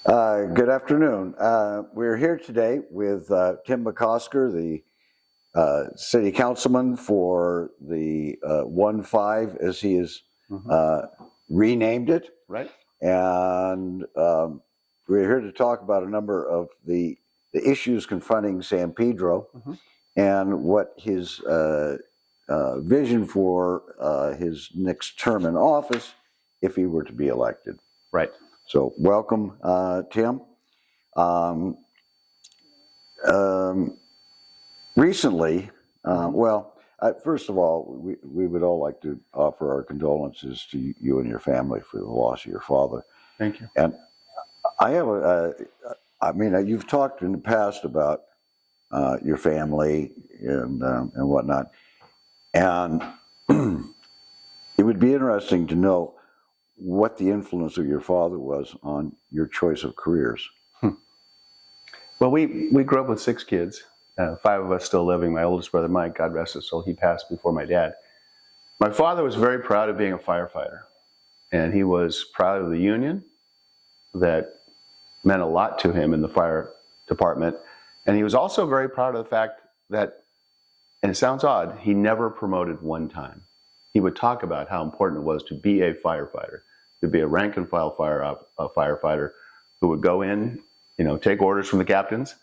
Good afternoon. We're here today with Tim McOsker, the city councilman for the 1-5, as he has renamed it. Right. And we're here to talk about a number of the issues confronting San Pedro and what his vision for his next term in office, if he were to be elected. Right. So welcome, Tim. Recently, first of all, we would all like to offer our condolences to you and your family for the loss of your father. Thank you. And I have you've talked in the past about your family and whatnot, and it would be interesting to know what the influence of your father was on your choice of careers. Well, we grew up with 6 kids, 5 of us still living. My oldest brother, Mike, God rest his soul, he passed before my dad. My father was very proud of being a firefighter, and he was proud of the union that meant a lot to him in the fire department. And he was also very proud of the fact that, and it sounds odd, he never promoted one time. He would talk about how important it was to be a firefighter, to be a rank and file firefighter who would go in, take orders from the captains.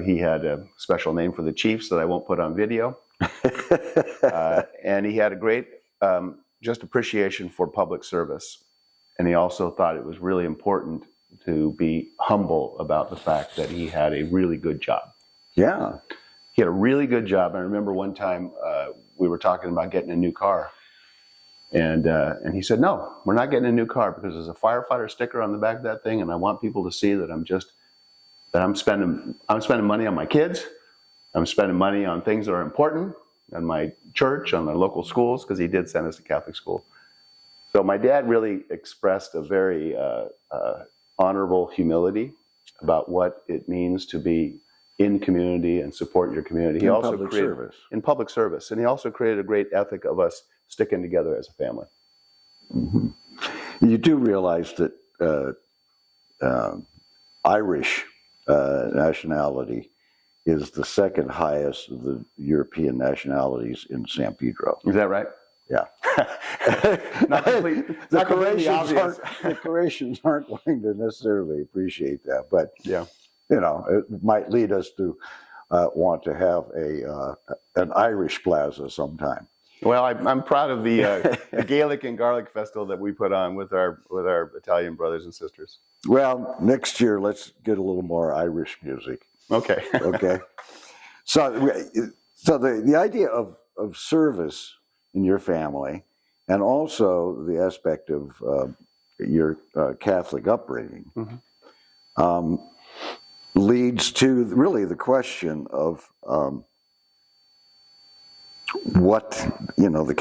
He had a special name for the chiefs that I won't put on video. And he had a great just appreciation for public service. And he also thought it was really important to be humble about the fact that he had a really good job. Yeah. He had a really good job. I remember one time we were talking about getting a new car. And he said, no, we're not getting a new car because there's a firefighter sticker on the back of that thing, and I want people to see that I'm spending money on my kids. I'm spending money on things that are important, on my church, on my local schools, because he did send us to Catholic school. So my dad really expressed a very honorable humility about what it means to be in community and support your community. He also created in public service, and he also created a great ethic of us sticking together as a family. Mm-hmm. You do realize that Irish nationality is the second highest of the European nationalities in San Pedro. Is that right? Yeah. The Croatians aren't going to necessarily appreciate that, but yeah, it might lead us to want to have an Irish plaza sometime. Well, I'm proud of the Gaelic and Garlic Festival that we put on with our Italian brothers and sisters. Well, next year let's get a little more Irish music. Okay. Okay. So the idea of service in your family, and also the aspect of your Catholic upbringing, leads to really the question of what the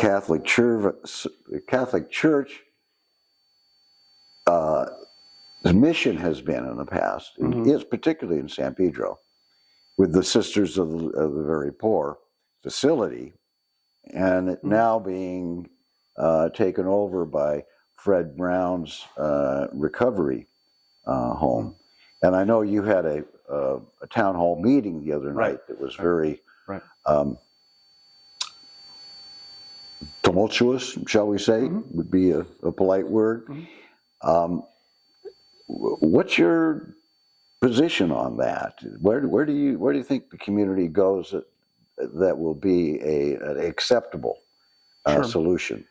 Catholic Church mission has been in the past, is particularly in San Pedro, with the Sisters of the Very Poor facility, and it now being taken over by Fred Brown's recovery home. And I know you had a town hall meeting the other night that was very tumultuous, shall we say, would be a polite word. What's your position on that? Where do you think the community goes that will be an acceptable solution?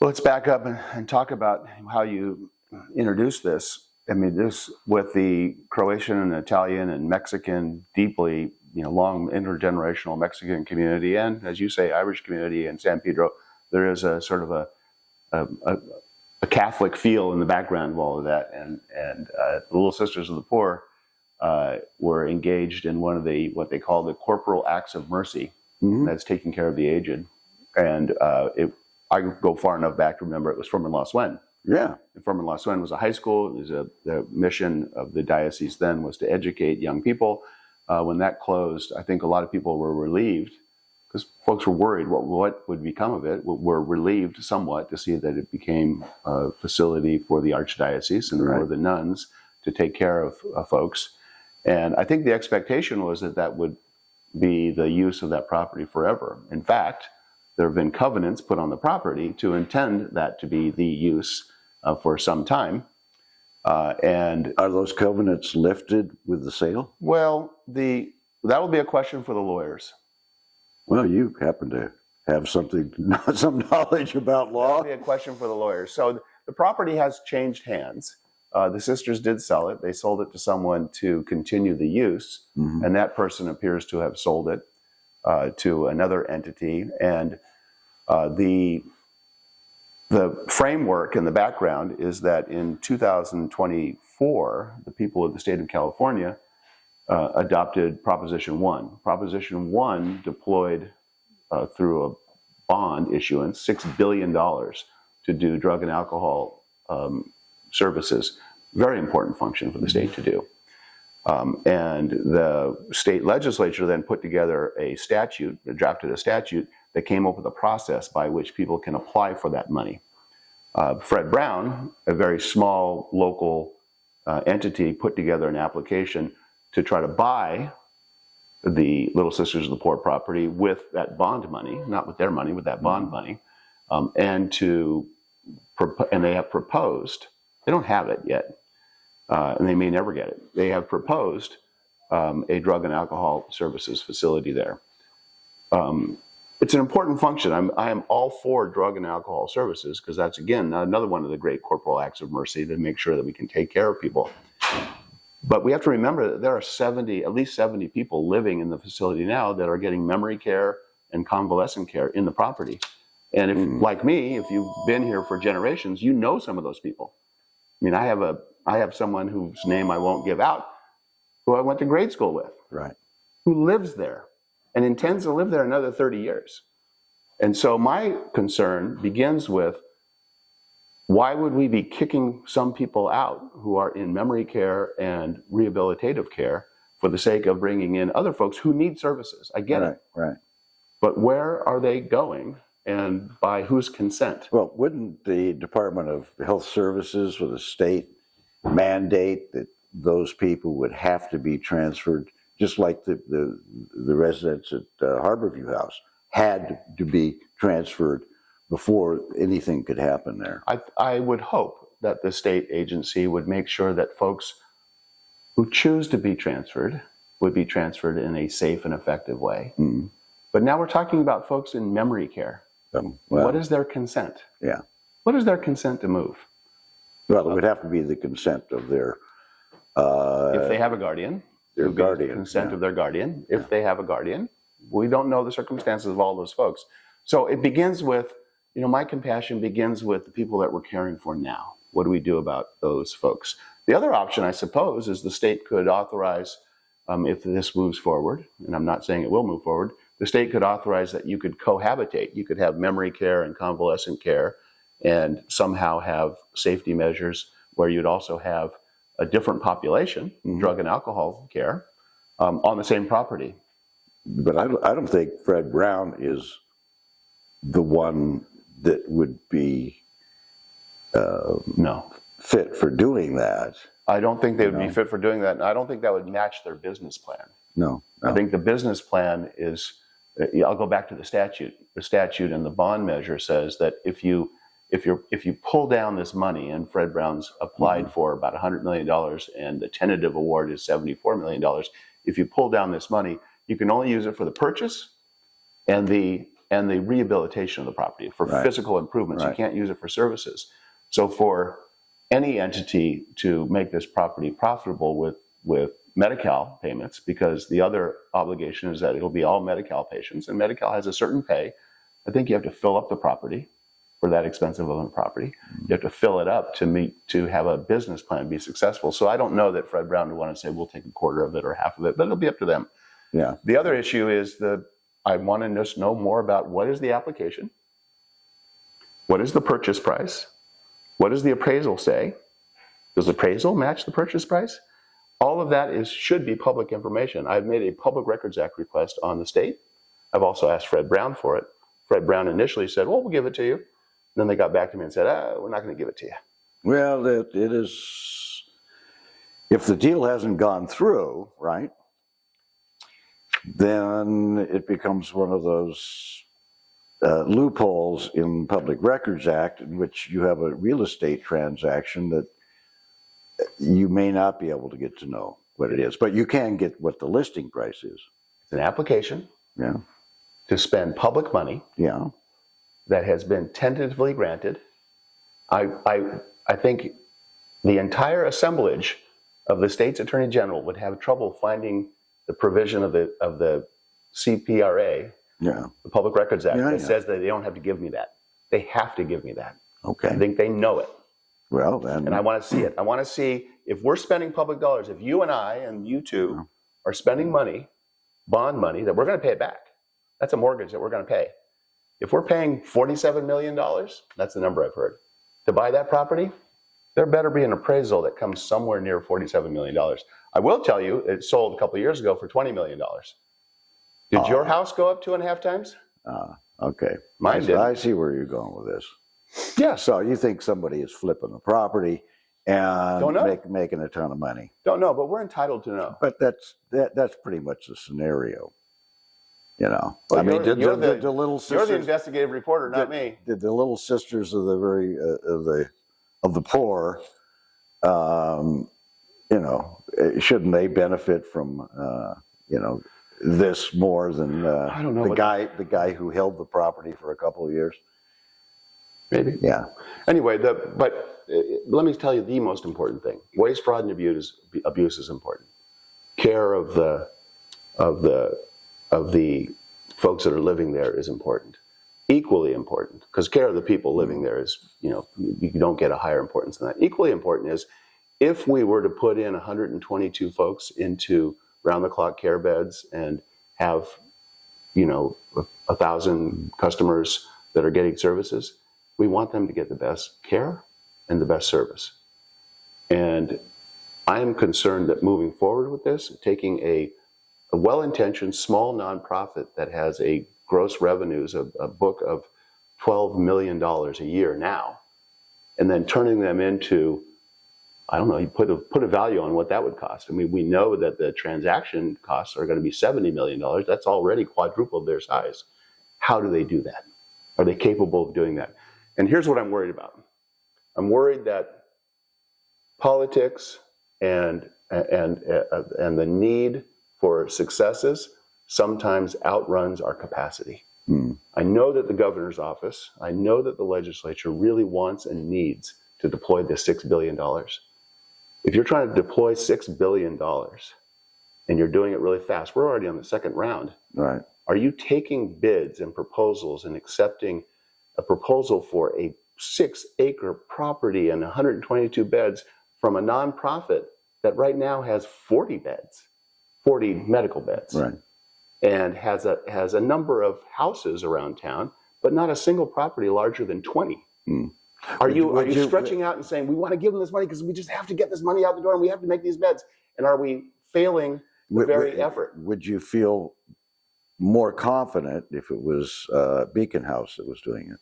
Well, let's back up and talk about how you introduce this. I mean, this with the Croatian and Italian and Mexican, deeply, long intergenerational Mexican community, and as you say, Irish community in San Pedro, there is a sort of a Catholic feel in the background of all of that. And the Little Sisters of the Poor were engaged in one of what they call the corporal acts of mercy, that's taking care of the aged. And I go far enough back to remember it was from Los Wen. Yeah. And Furman La Suenne was a high school. It was the mission of the diocese then was to educate young people. When that closed, I think a lot of people were relieved because folks were worried what would become of it. Were relieved somewhat to see that it became a facility for the archdiocese and for the nuns to take care of folks. And I think the expectation was that that would be the use of that property forever. In fact, there have been covenants put on the property to intend that to be the use for some time. And are those covenants lifted with the sale? Well, that will be a question for the lawyers. Well, you happen to have some knowledge about law. That will be a question for the lawyers. So the property has changed hands. The sisters did sell it. They sold it to someone to continue the use, and that person appears to have sold it to another entity. And the framework in the background is that in 2024, the people of the state of California adopted Proposition 1. Proposition 1 deployed through a bond issuance $6 billion to do drug and alcohol services. Very important function for the state to do. And the state legislature then put together a statute, drafted a statute that came up with a process by which people can apply for that money. Fred Brown, a very small local entity, put together an application to try to buy the Little Sisters of the Poor property with that bond money, not with their money, with that bond money, and they have proposed. They don't have it yet, and they may never get it. They have proposed a drug and alcohol services facility there. It's an important function. I am all for drug and alcohol services because that's, again, another one of the great corporal acts of mercy to make sure that we can take care of people. But we have to remember that there are at least 70 people living in the facility now that are getting memory care and convalescent care in the property. And if, like me, if you've been here for generations, you know some of those people. I mean, I have someone whose name I won't give out, who I went to grade school with, who lives there and intends to live there another 30 years. And so my concern begins with, why would we be kicking some people out who are in memory care and rehabilitative care for the sake of bringing in other folks who need services? I get it. Right. But where are they going and by whose consent? Well, wouldn't the Department of Health Services or the state mandate that those people would have to be transferred, just like the residents at Harborview House had to be transferred before anything could happen there? I would hope that the state agency would make sure that folks who choose to be transferred would be transferred in a safe and effective way. But now we're talking about folks in memory care. What is their consent? What is their consent to move? Well, it would have to be the consent of their... if they have a guardian. Their guardian. The consent of their guardian. If they have a guardian. We don't know the circumstances of all those folks. So it begins with, my compassion begins with the people that we're caring for now. What do we do about those folks? The other option, I suppose, is the state could authorize, if this moves forward, and I'm not saying it will move forward, the state could authorize that you could cohabitate. You could have memory care and convalescent care and somehow have safety measures where you'd also have a different population, drug and alcohol care, on the same property. But I don't think Fred Brown is the one that would be fit for doing that. I don't think they would be fit for doing that. And I don't think that would match their business plan. No. I think the business plan is, I'll go back to the statute. The statute and the bond measure says that if you pull down this money, and Fred Brown's applied for about $100 million and the tentative award is $74 million, if you pull down this money, you can only use it for the purchase and the rehabilitation of the property, for physical improvements. You can't use it for services. So for any entity to make this property profitable with Medi-Cal payments, because the other obligation is that it'll be all Medi-Cal patients, and Medi-Cal has a certain pay. I think you have to fill up the property for that expensive of a property. You have to fill it up to have a business plan be successful. So I don't know that Fred Brown would want to say, we'll take a quarter of it or half of it, but it'll be up to them. Yeah. The other issue is I want to just know more about what is the application, what is the purchase price, what does the appraisal say, does the appraisal match the purchase price? All of that should be public information. I've made a Public Records Act request on the state. I've also asked Fred Brown for it. Fred Brown initially said, well, we'll give it to you. Then they got back to me and said, we're not going to give it to you. Well, it is, if the deal hasn't gone through, right, then it becomes one of those loopholes in Public Records Act in which you have a real estate transaction that you may not be able to get to know what it is, but you can get what the listing price is. It's an application Yeah. to spend public money Yeah. that has been tentatively granted. I think the entire assemblage of the state's attorney general would have trouble finding the provision of the CPRA, Yeah. the Public Records Act, Yeah, that yeah. says that they don't have to give me that. They have to give me that. Okay. I think they know it. Well, then. And I want to see it. I want to see if we're spending public dollars, if you and I and you two are spending money, bond money, that we're going to pay it back. That's a mortgage that we're going to pay. If we're paying $47 million, that's the number I've heard, to buy that property, there better be an appraisal that comes somewhere near $47 million. I will tell you, it sold a couple of years ago for $20 million. Did your house go up 2.5 times? Okay. Mine did. I see where you're going with this. Yeah. So you think somebody is flipping the property and Don't know. making a ton of money? Don't know, but we're entitled to know. But that's pretty much the scenario. You know, Well, I mean, you're the the little You're sisters, the investigative reporter, not me. the little sisters of the very of the poor, you know, shouldn't they benefit from you know, this more than I don't know, the guy who held the property for a couple of years? Maybe. Yeah. Anyway, but let me tell you the most important thing: waste, fraud, and abuse is important. Care of the folks that are living there is important. Equally important, because care of the people living there is, you know, you don't get a higher importance than that. Equally important is if we were to put in 122 folks into round-the-clock care beds and have, you know, 1,000 customers that are getting services, we want them to get the best care and the best service. And I am concerned that moving forward with this, taking a well-intentioned small nonprofit that has a gross revenues of a book of $12 million a year now, and then turning them into, I don't know, you put a value on what that would cost. I mean, we know that the transaction costs are going to be $70 million. That's already quadrupled their size. How do they do that? Are they capable of doing that? And here's what I'm worried about. I'm worried that politics and the need for successes sometimes outruns our capacity. I know that the governor's office, I know that the legislature really wants and needs to deploy this $6 billion. If you're trying to deploy $6 billion and you're doing it really fast, we're already on the second round. Right. Are you taking bids and proposals and accepting a proposal for a 6-acre property and 122 beds from a nonprofit that right now has 40 beds, 40 medical beds, Right. and has a number of houses around town, but not a single property larger than 20? Are you stretching out and saying, we want to give them this money because we just have to get this money out the door and we have to make these beds? And are we failing the very effort? Would you feel more confident if it was Beacon House that was doing it?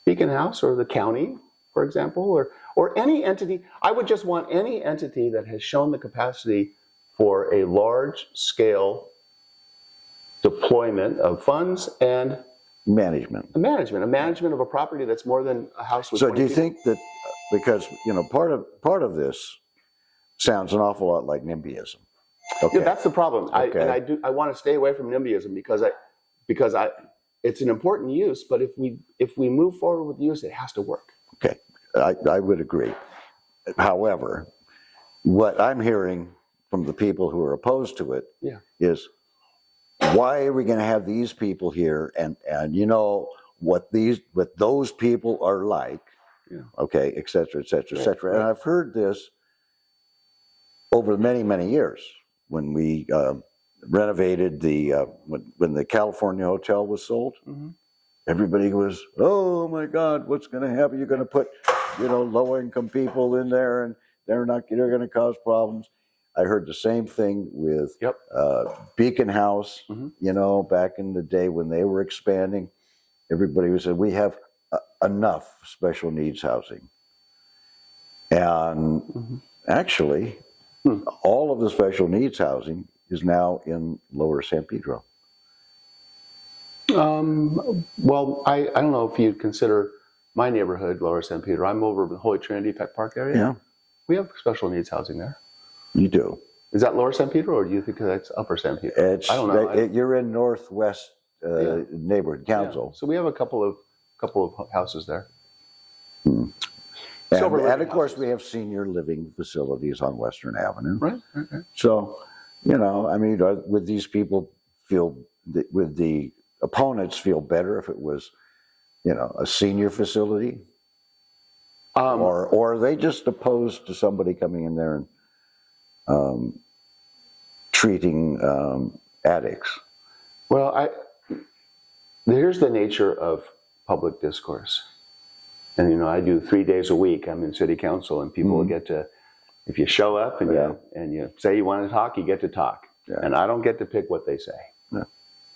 Beacon House or the county, for example, or any entity. I would just want any entity that has shown the capacity for a large-scale deployment of funds and Management. a management of a property that's more than a house with So 20 do you people. think that, because, you know, part of this sounds an awful lot like NIMBYism. Okay. Yeah, that's the problem. Okay. I want to stay away from NIMBYism because it's an important use, but if we move forward with use, it has to work. Okay, I would agree. However, what I'm hearing from the people who are opposed to it is, why are we going to have these people here? And you know what those people are like, okay, et cetera, et cetera, et cetera. And I've heard this over many, many years. When we renovated when the California hotel was sold, everybody was, oh my God, what's going to happen? You're going to put, you know, low-income people in there, and they're going to cause problems. I heard the same thing with Yep. Beacon House. Mhm. You know, back in the day when they were expanding, everybody said we have enough special needs housing, and Mhm. actually, all of the special needs housing is now in Lower San Pedro. Well, I don't know if you'd consider my neighborhood Lower San Pedro. I'm over the Holy Trinity Pet Park area. Yeah, We have special needs housing there. you do. Is that Lower San Pedro, or do you think that's Upper San Pedro? It's, I don't know. you're in Northwest Yeah. Neighborhood Council. Yeah. So we have a couple of houses there. And, Silver and living of course, houses. we have senior living facilities on Western Avenue. Right. So, you know, I mean, would these people would the opponents feel better if it was, you know, a senior facility? Or are they just opposed to somebody coming in there and treating addicts? Well, here's the nature of public discourse. And, you know, I do 3 days a week. I'm in city council, and people get to, if you show up and you say you want to talk, you get to talk. Yeah. And I don't get to pick what they say. No.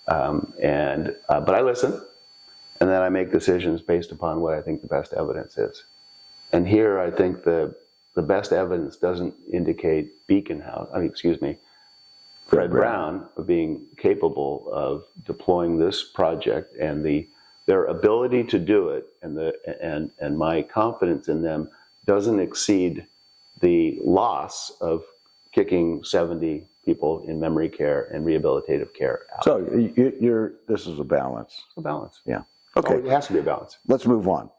But I listen, and then I make decisions based upon what I think the best evidence is. And here, I think the best evidence doesn't indicate Fred Brown being capable of deploying this project, and their ability to do it, and my confidence in them doesn't exceed the loss of kicking 70 people in memory care and rehabilitative care out. So this is a balance. It's a balance. Yeah. Okay. Okay. It has to be a balance. Let's move on.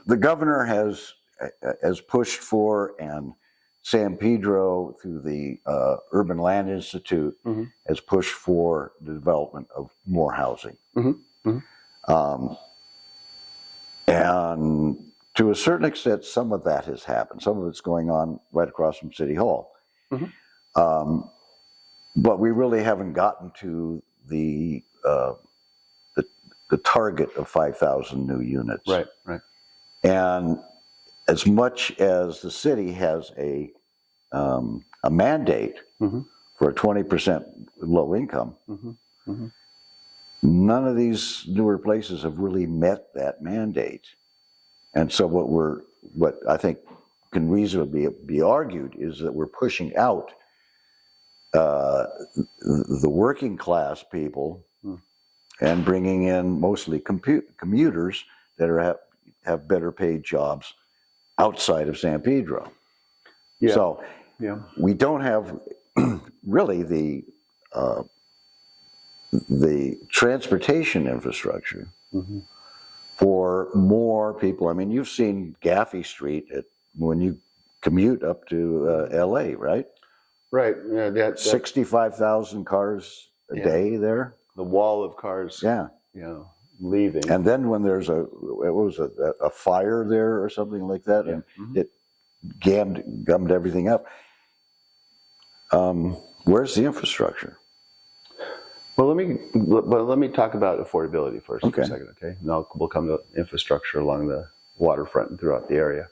The governor has pushed for, and San Pedro through the Urban Land Institute has pushed for the development of more housing. And to a certain extent, some of that has happened. Some of it's going on right across from City Hall. But we really haven't gotten to the target of 5,000 new units. Right. And as much as the city has a mandate for a 20% low income, none of these newer places have really met that mandate. And so what I think can reasonably be argued is that we're pushing out the working class people and bringing in mostly commuters that have better paid jobs outside of San Pedro. Yeah. So Yeah. we don't have really the transportation infrastructure for more people. I mean, you've seen Gaffey Street when you commute up to LA, right? Right. Yeah. 65,000 cars a day there. The wall of cars. Yeah. Leaving. And then when there's a fire there or something like that, and it gummed everything up. Where's the infrastructure? Well, let me talk about affordability first for a second, okay? And we'll come to infrastructure along the waterfront and throughout the area.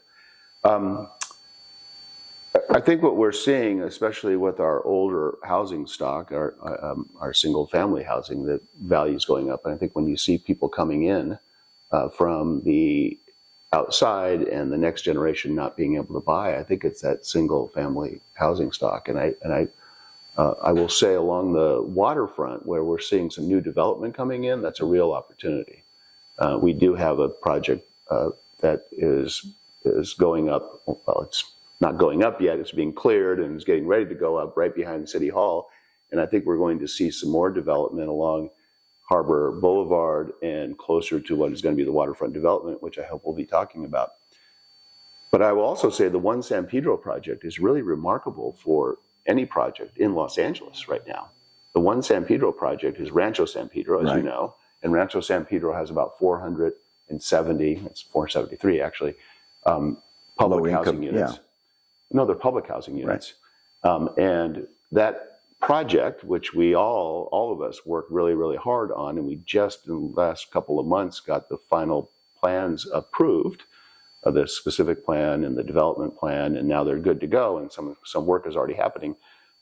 I think what we're seeing, especially with our older housing stock, our single-family housing, that value is going up. And I think when you see people coming in from the outside and the next generation not being able to buy, I think it's that single-family housing stock. And I will say along the waterfront, where we're seeing some new development coming in, that's a real opportunity. We do have a project that is going up. Well, it's not going up yet. It's being cleared and it's getting ready to go up right behind City Hall. And I think we're going to see some more development along Harbor Boulevard and closer to what is going to be the waterfront development, which I hope we'll be talking about. But I will also say the One San Pedro project is really remarkable for any project in Los Angeles right now. The One San Pedro project is Rancho San Pedro, as you know, and Rancho San Pedro has about 470, it's 473 actually, public housing units. Yeah. No, they're public housing units. And that project, which we all of us worked really, really hard on, and we just in the last couple of months got the final plans approved, the specific plan and the development plan, and now they're good to go, and some work is already happening.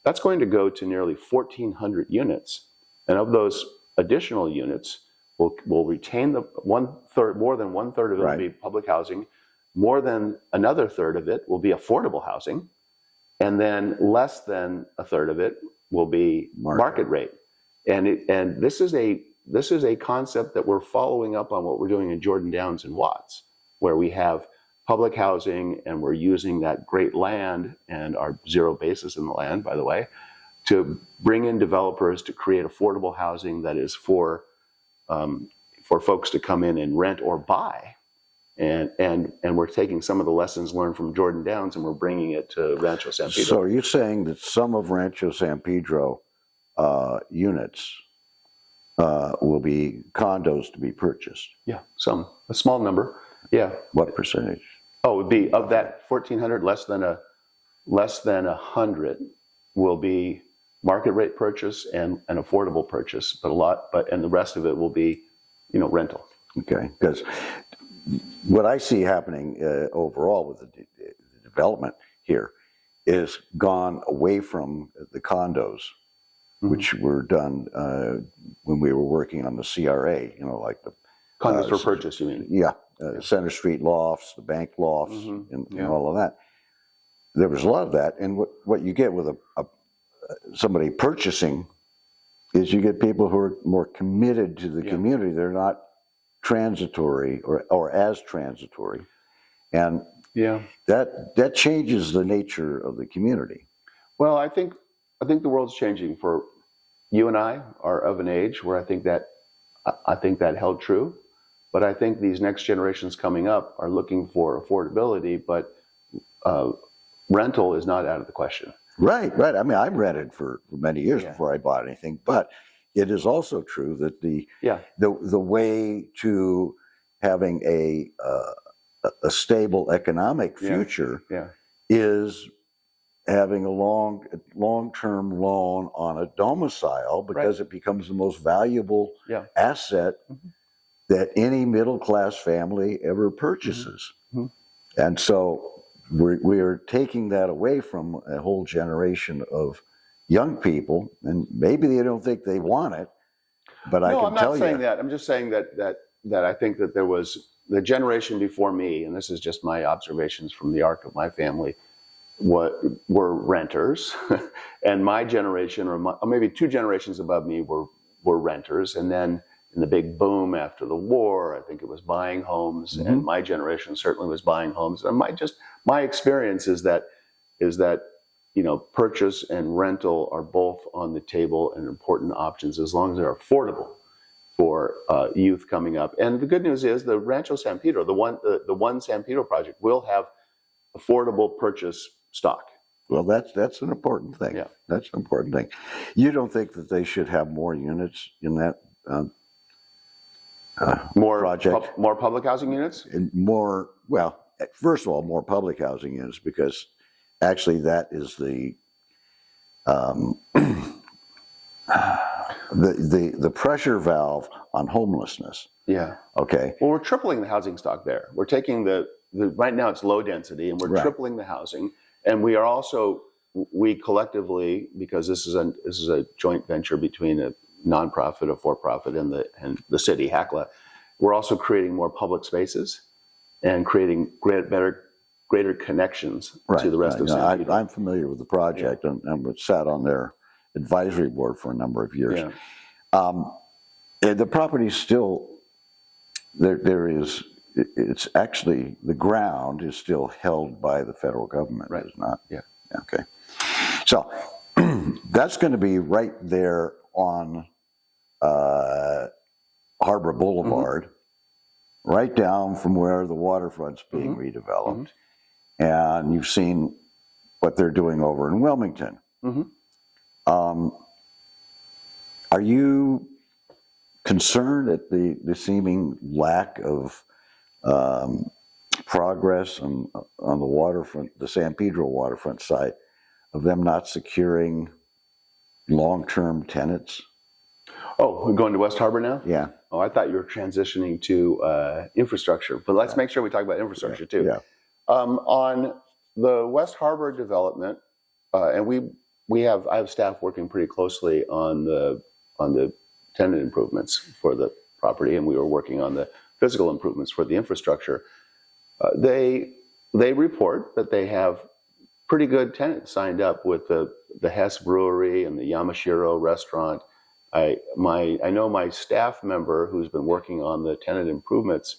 That's going to go to nearly 1,400 units, and of those additional units, we'll retain the more than one third of it will be public housing, more than another third of it will be affordable housing, and then less than a third of it will be market rate. And this is a concept that we're following up on what we're doing in Jordan Downs and Watts, where we have public housing and we're using that great land and our zero basis in the land, by the way, to bring in developers to create affordable housing that is for folks to come in and rent or buy. And we're taking some of the lessons learned from Jordan Downs and we're bringing it to Rancho San Pedro. So are you saying that some of Rancho San Pedro units will be condos to be purchased? Yeah, a small number. Yeah. What percentage? Oh, it would be of that 1,400, less than 100 will be market rate purchase and an affordable purchase, and the rest of it will be, rental. Okay, because what I see happening overall with the development here is gone away from the condos, which were done when we were working on the CRA, like the condos for purchase, you mean? Yeah, Center Street lofts, the bank lofts, and all of that. There was a lot of that, and what you get with somebody purchasing is you get people who are more committed to the community. They're not transitory or as transitory, and that changes the nature of the community. Well, I think the world's changing. For you and I are of an age where I think that held true, but I think these next generations coming up are looking for affordability, but rental is not out of the question. Right. I mean, I rented for many years before I bought anything, but it is also true that the way to having a stable economic future is having a long-term loan on a domicile, because it becomes the most valuable asset that any middle-class family ever purchases. And so we are taking that away from a whole generation of young people, and maybe they don't think they want it, but I can tell you. No, I'm not saying that. I'm just saying that I think that there was the generation before me, and this is just my observations from the arc of my family, were renters, and my generation, or maybe two generations above me, were renters, and then in the big boom after the war, I think it was buying homes, and my generation certainly was buying homes. And my experience is that purchase and rental are both on the table and important options as long as they're affordable for youth coming up. And the good news is the Rancho San Pedro, the One San Pedro project, will have affordable purchase stock. Well, that's an important thing. Yeah. That's an important thing. You don't think that they should have more units in that project? More public housing units? And first of all, more public housing units, because actually that is the pressure valve on homelessness. Yeah. Okay. Well, we're tripling the housing stock there. We're taking right now it's low density, and we're tripling the housing. And we are also, we collectively, because this is a joint venture between a nonprofit, a for-profit, and the city, HACLA, we're also creating more public spaces and creating greater connections to the rest of San Pedro. I'm familiar with the project, and sat on their advisory board for a number of years. Yeah. The property is still it's actually, the ground is still held by the federal government, is not? Yeah. Okay. So that's going to be right there on Harbor Boulevard, right down from where the waterfront's being redeveloped. And you've seen what they're doing over in Wilmington. Are you concerned at the seeming lack of progress on the waterfront, the San Pedro waterfront side, of them not securing long-term tenants? Oh, we're going to West Harbor now? Yeah. Oh, I thought you were transitioning to infrastructure, but let's make sure we talk about infrastructure too. Yeah. On the West Harbor development, and I have staff working pretty closely on the tenant improvements for the property, and we were working on the physical improvements for the infrastructure. They report that they have pretty good tenants signed up with the Hess Brewery and the Yamashiro restaurant. I know my staff member who's been working on the tenant improvements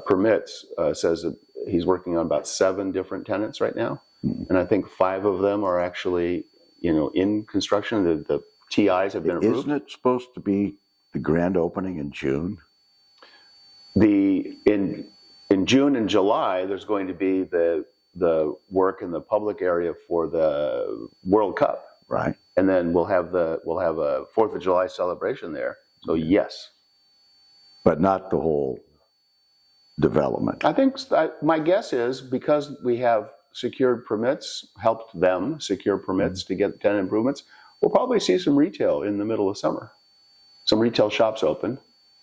permits says that he's working on about 7 different tenants right now, and I think 5 of them are actually in construction. The TIs have been approved. Isn't it supposed to be the grand opening in June? In June and July, there's going to be the work in the public area for the World Cup, right? And then we'll have a 4th of July celebration there. So yes, but not the whole development. I think my guess is because we have secured permits, helped them secure permits to get tenant improvements, we'll probably see some retail in the middle of summer. Some retail shops open.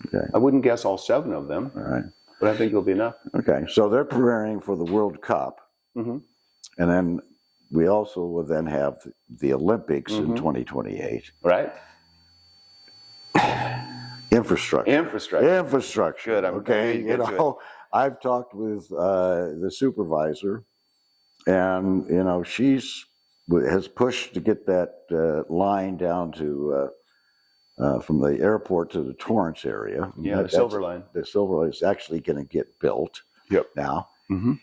Okay. I wouldn't guess all 7 of them, All right. but I think it'll be enough. Okay, so they're preparing for the World Cup, and then we also will then have the Olympics in 2028. Right? Infrastructure. Good. I'm okay. glad you get to it. I've talked with the supervisor, and she's has pushed to get that line down to from the airport to the Torrance area. Yeah, the Silver Line. The Silver Line is actually going to get built. Yep. Now, and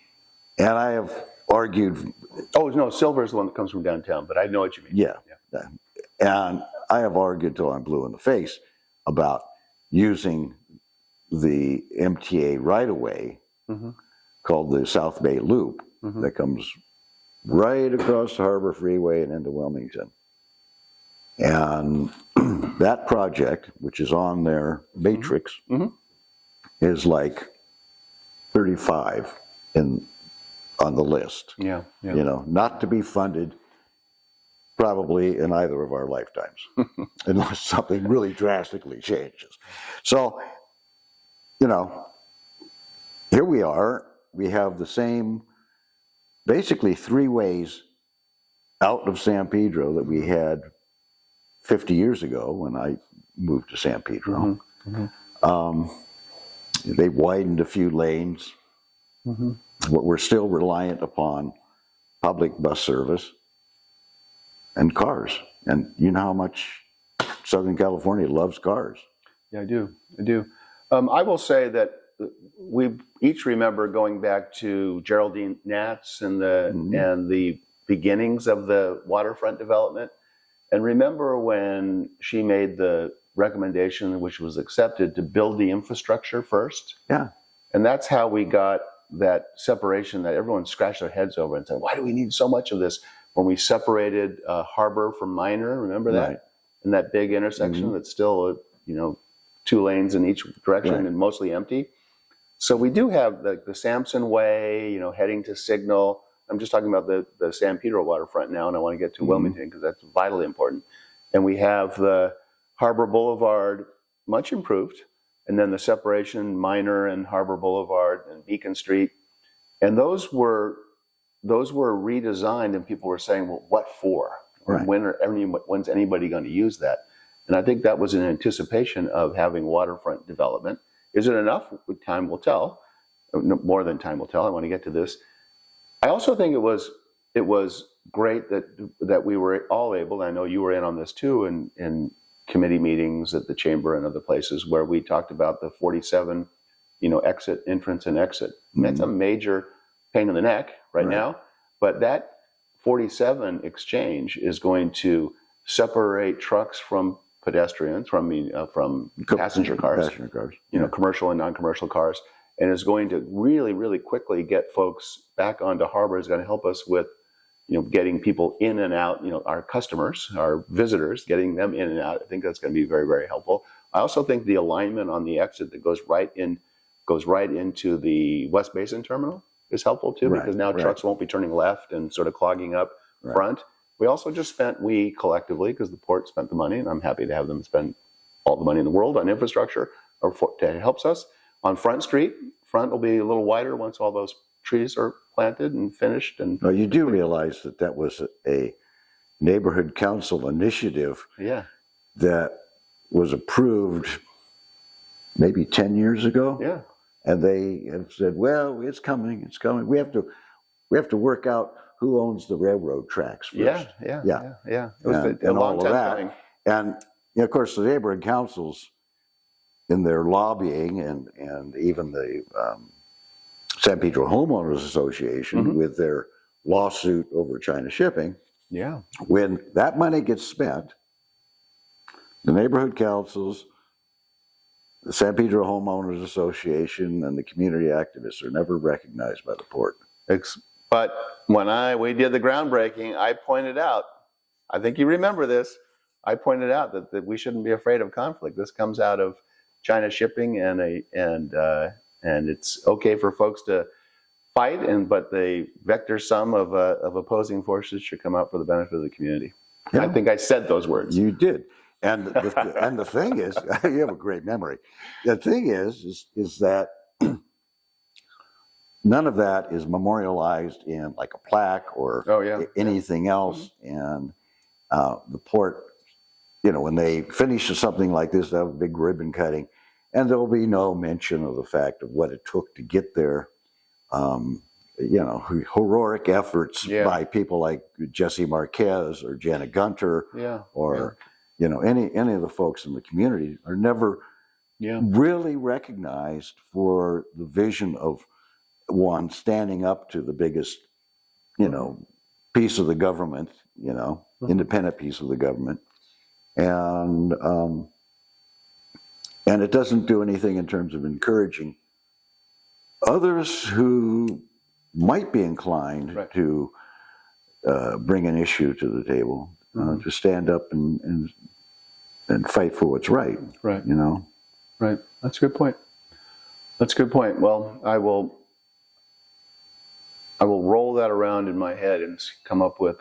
I have argued. Oh no, Silver is the one that comes from downtown, but I know what you mean. Yeah. And I have argued till I'm blue in the face about using the MTA right-of-way called the South Bay Loop that comes right across the Harbor Freeway and into Wilmington. And that project, which is on their matrix, is like 35 on the list. Yeah. Not to be funded probably in either of our lifetimes, unless something really drastically changes. So, here we are. We have the same, basically 3 ways out of San Pedro that we had 50 years ago when I moved to San Pedro. They widened a few lanes, but we're still reliant upon public bus service and cars. And you know how much Southern California loves cars. Yeah, I do. I will say that we each remember going back to Geraldine Natz and the beginnings of the waterfront development. And remember when she made the recommendation, which was accepted, to build the infrastructure first? Yeah. And that's how we got that separation that everyone scratched their heads over and said, why do we need so much of this? When we separated Harbor from Minor, remember that? Right. And that big intersection that's still, 2 lanes in each direction and mostly empty. So we do have the Sampson Way, heading to Signal. I'm just talking about the San Pedro waterfront now, and I want to get to Wilmington because that's vitally important. And we have the Harbor Boulevard, much improved, and then the separation, Minor and Harbor Boulevard and Beacon Street. And those were redesigned, and people were saying, well, what for? Right. When's anybody going to use that? And I think that was in anticipation of having waterfront development. Is it enough? Time will tell. More than time will tell. I want to get to this. I also think it was great that we were all able, I know you were in on this too, in committee meetings at the chamber and other places where we talked about the 47, entrance and exit. That's a major pain in the neck right now, but that 47 exchange is going to separate trucks from pedestrians, from passenger cars, commercial and non-commercial cars, and is going to really, really quickly get folks back onto Harbor. Is going to help us with, getting people in and out, our customers, our visitors, getting them in and out. I think that's going to be very, very helpful. I also think the alignment on the exit that goes right into the West Basin terminal is helpful too, because now trucks won't be turning left and sort of clogging up front. We also just we collectively, because the port spent the money, and I'm happy to have them spend all the money in the world on infrastructure, that helps us. On Front Street, front will be a little wider once all those trees are planted and finished. And Well, you do realize that that was a neighborhood council initiative yeah, that was approved maybe 10 years ago. yeah, And they have said, well, it's coming, it's coming. We have to work out who owns the railroad tracks first. yeah. It was And a long all of time that. coming. And of course, the neighborhood councils, in their lobbying, and even the San Pedro Homeowners Association with their lawsuit over China shipping, Yeah, when that money gets spent, the neighborhood councils, the San Pedro Homeowners Association, and the community activists are never recognized by the port. but when we did the groundbreaking, I pointed out, I think you remember this, I pointed out that we shouldn't be afraid of conflict. This comes out of China shipping, and it's okay for folks to fight, but the vector sum of opposing forces should come out for the benefit of the community. Yeah. I think I said those words. You did. And the thing is, you have a great memory. The thing is that none of that is memorialized in like a plaque or anything else. And the port, when they finish something like this, they have a big ribbon cutting, and there'll be no mention of the fact of what it took to get there. Heroic efforts by people like Jesse Marquez or Janet Gunter, or any of the folks in the community are never really recognized for the vision of one standing up to the biggest, piece of the government, independent piece of the government, and it doesn't do anything in terms of encouraging others who might be inclined to bring an issue to the table, to stand up and fight for what's right. Right. Right. That's a good point. Well, I will roll that around in my head and come up with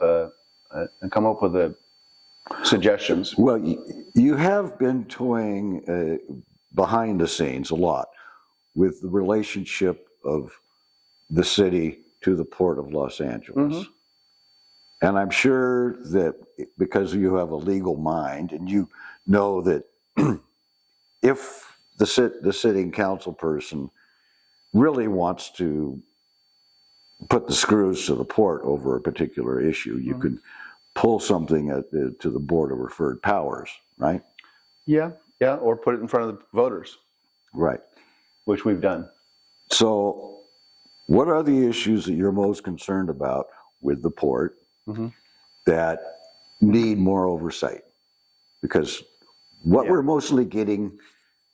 suggestions. Well, you have been toying behind the scenes a lot with the relationship of the city to the Port of Los Angeles. And I'm sure that because you have a legal mind and you know that if the sitting council person really wants to put the screws to the port over a particular issue, you could pull something to the Board of Referred Powers, right? Yeah, or put it in front of the voters. Right. Which we've done. So what are the issues that you're most concerned about with the port that need more oversight? Because what we're mostly getting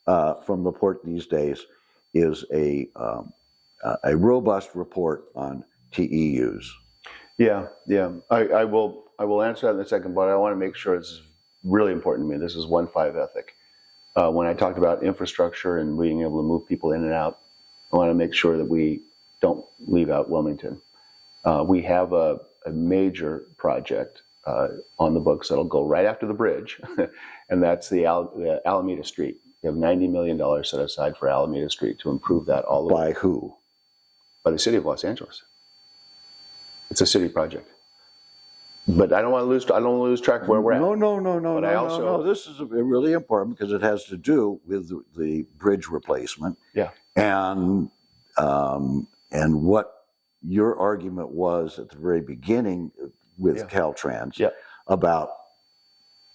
from the port these days is a robust report on TEUs. Yeah. I will answer that in a second, but I want to make sure this is really important to me. This is 1-5 ethic. When I talked about infrastructure and being able to move people in and out, I want to make sure that we don't leave out Wilmington. We have a major project on the books that'll go right after the bridge, and that's the Alameda Street. We have $90 million set aside for Alameda Street to improve that all the way. By who? By the city of Los Angeles. It's a city project. But I don't want to lose track of where we're at. No. This is really important because it has to do with the bridge replacement. Yeah. And what your argument was at the very beginning with Caltrans about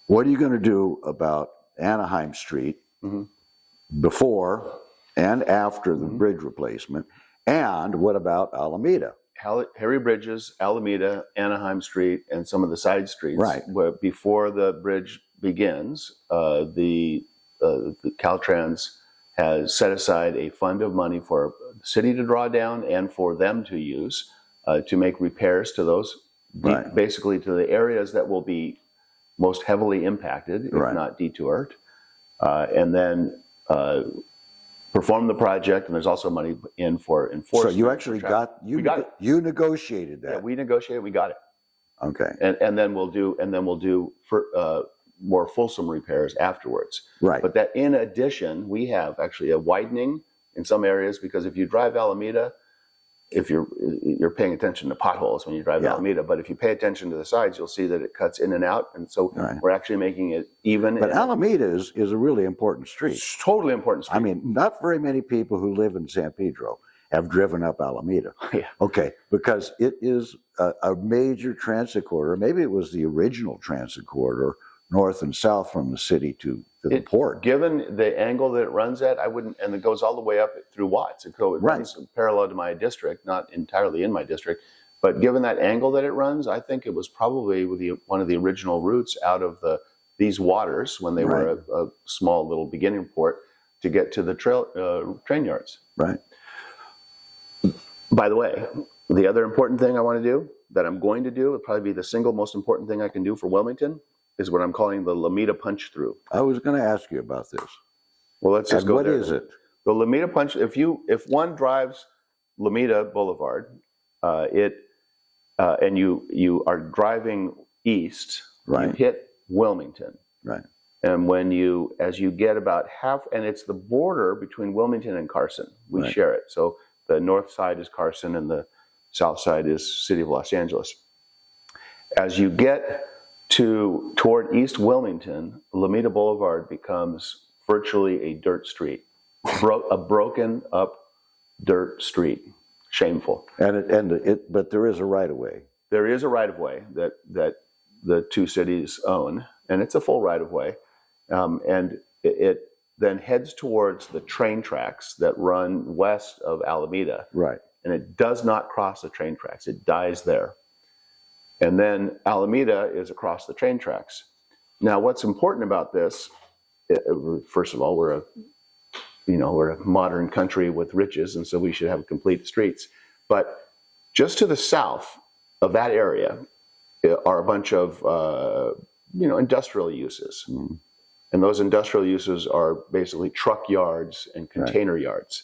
what are you going to do about Anaheim Street before and after the bridge replacement, and what about Alameda? Harry Bridges, Alameda, Anaheim Street, and some of the side streets. Right. Where before the bridge begins, the Caltrans has set aside a fund of money for the city to draw down and for them to use to make repairs to those, basically to the areas that will be most heavily impacted, if not detoured, and then perform the project. And there's also money in for enforcement. So you actually you negotiated that. Yeah, we negotiated. We got it. Okay. And then we'll do more fulsome repairs afterwards. Right. But that in addition, we have actually a widening in some areas, because if you drive Alameda, if you're paying attention to potholes when you drive Alameda, but if you pay attention to the sides, you'll see that it cuts in and out, and so we're actually making it even. But Alameda is a really important street. It's totally important street. I mean, not very many people who live in San Pedro have driven up Alameda. Yeah. Okay, because it is a major transit corridor. Maybe it was the original transit corridor, north and south from the city to the port. Given the angle that it runs at, I wouldn't, and it goes all the way up through Watts. It runs parallel to my district, not entirely in my district, but given that angle that it runs, I think it was probably one of the original routes out of these waters when they were a small little beginning port to get to the train yards. Right. By the way, the other important thing I want to do, that I'm going to do, would probably be the single most important thing I can do for Wilmington, is what I'm calling the Lomita Punch Through. I was going to ask you about this. Well, let's just go there. What is it? The Lomita Punch. If one drives Lomita Boulevard, and you are driving east, you hit Wilmington. Right. And as you get about half, and it's the border between Wilmington and Carson. We share it. So the north side is Carson, and the south side is City of Los Angeles. As you get toward East Wilmington, Lomita Boulevard becomes virtually a dirt street, a broken up dirt street. Shameful. But there is a right of way. There is a right of way that the two cities own, and it's a full right of way, and it then heads towards the train tracks that run west of Alameda. Right. And it does not cross the train tracks. It dies there. And then Alameda is across the train tracks. Now, what's important about this, first of all, we're a modern country with riches, and so we should have complete streets. But just to the south of that area are a bunch of industrial uses. Mm. And those industrial uses are basically truck yards and container yards.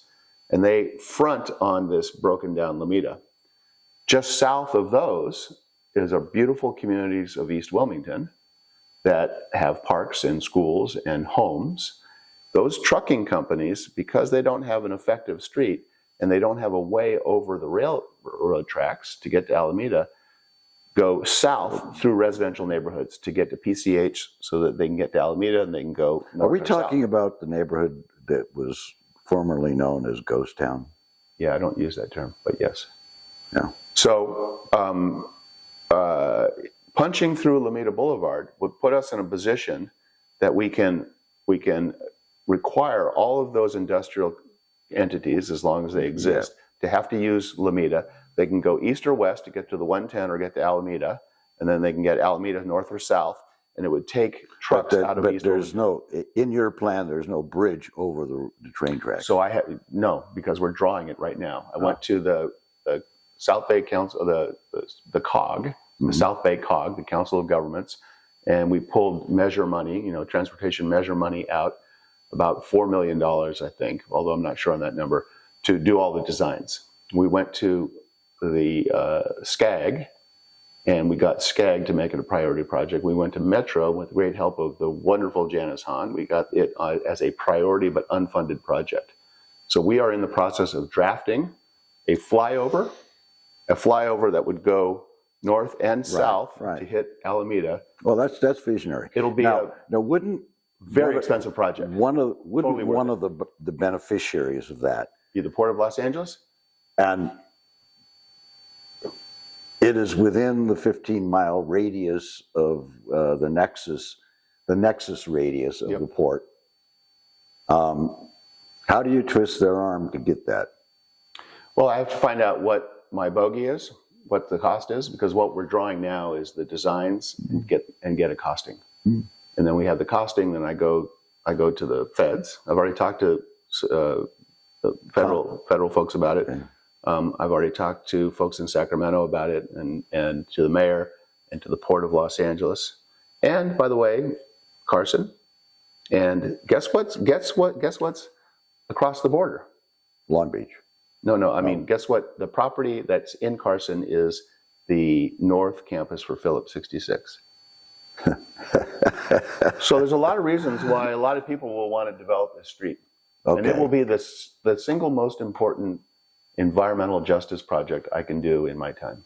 And they front on this broken down Lomita. Just south of those are beautiful communities of East Wilmington that have parks and schools and homes. Those trucking companies, because they don't have an effective street and they don't have a way over the railroad tracks to get to Alameda, go south through residential neighborhoods to get to PCH so that they can get to Alameda and they can go north. Are we talking about the neighborhood that was formerly known as Ghost Town? Yeah, I don't use that term, but yes. Yeah. So punching through Lomita Boulevard would put us in a position that we can require all of those industrial entities, as long as they exist, to have to use Lomita. They can go east or west to get to the 110 or get to Alameda, and then they can get Alameda north or south, and it would take trucks out of East Wilmington. In your plan, there's no bridge over the train tracks. So because we're drawing it right now. I went to the South Bay Council, the COG, the South Bay COG, the Council of Governments, and we pulled measure money, transportation measure money out, about $4 million, I think, although I'm not sure on that number, to do all the designs. We went to the SCAG, and we got SCAG to make it a priority project. We went to Metro with great help of the wonderful Janice Hahn. We got it as a priority but unfunded project. So we are in the process of drafting a flyover that would go north and south to hit Alameda. Well, that's visionary. It'll be wouldn't very expensive project. One of the beneficiaries of that be the Port of Los Angeles? And it is within the 15-mile radius of the nexus radius of the port. How do you twist their arm to get that? Well, I have to find out what my bogey is, what the cost is, because what we're drawing now is the designs and get a costing. Mm. And then we have the costing, then I go to the feds. I've already talked to the federal folks about it. Okay. I've already talked to folks in Sacramento about it, and to the mayor and to the Port of Los Angeles. And by the way, Carson. And guess what's across the border? Long Beach. No. I mean, guess what? The property that's in Carson is the North Campus for Phillips 66. So there's a lot of reasons why a lot of people will want to develop this street. Okay. And it will be the single most important environmental justice project I can do in my time.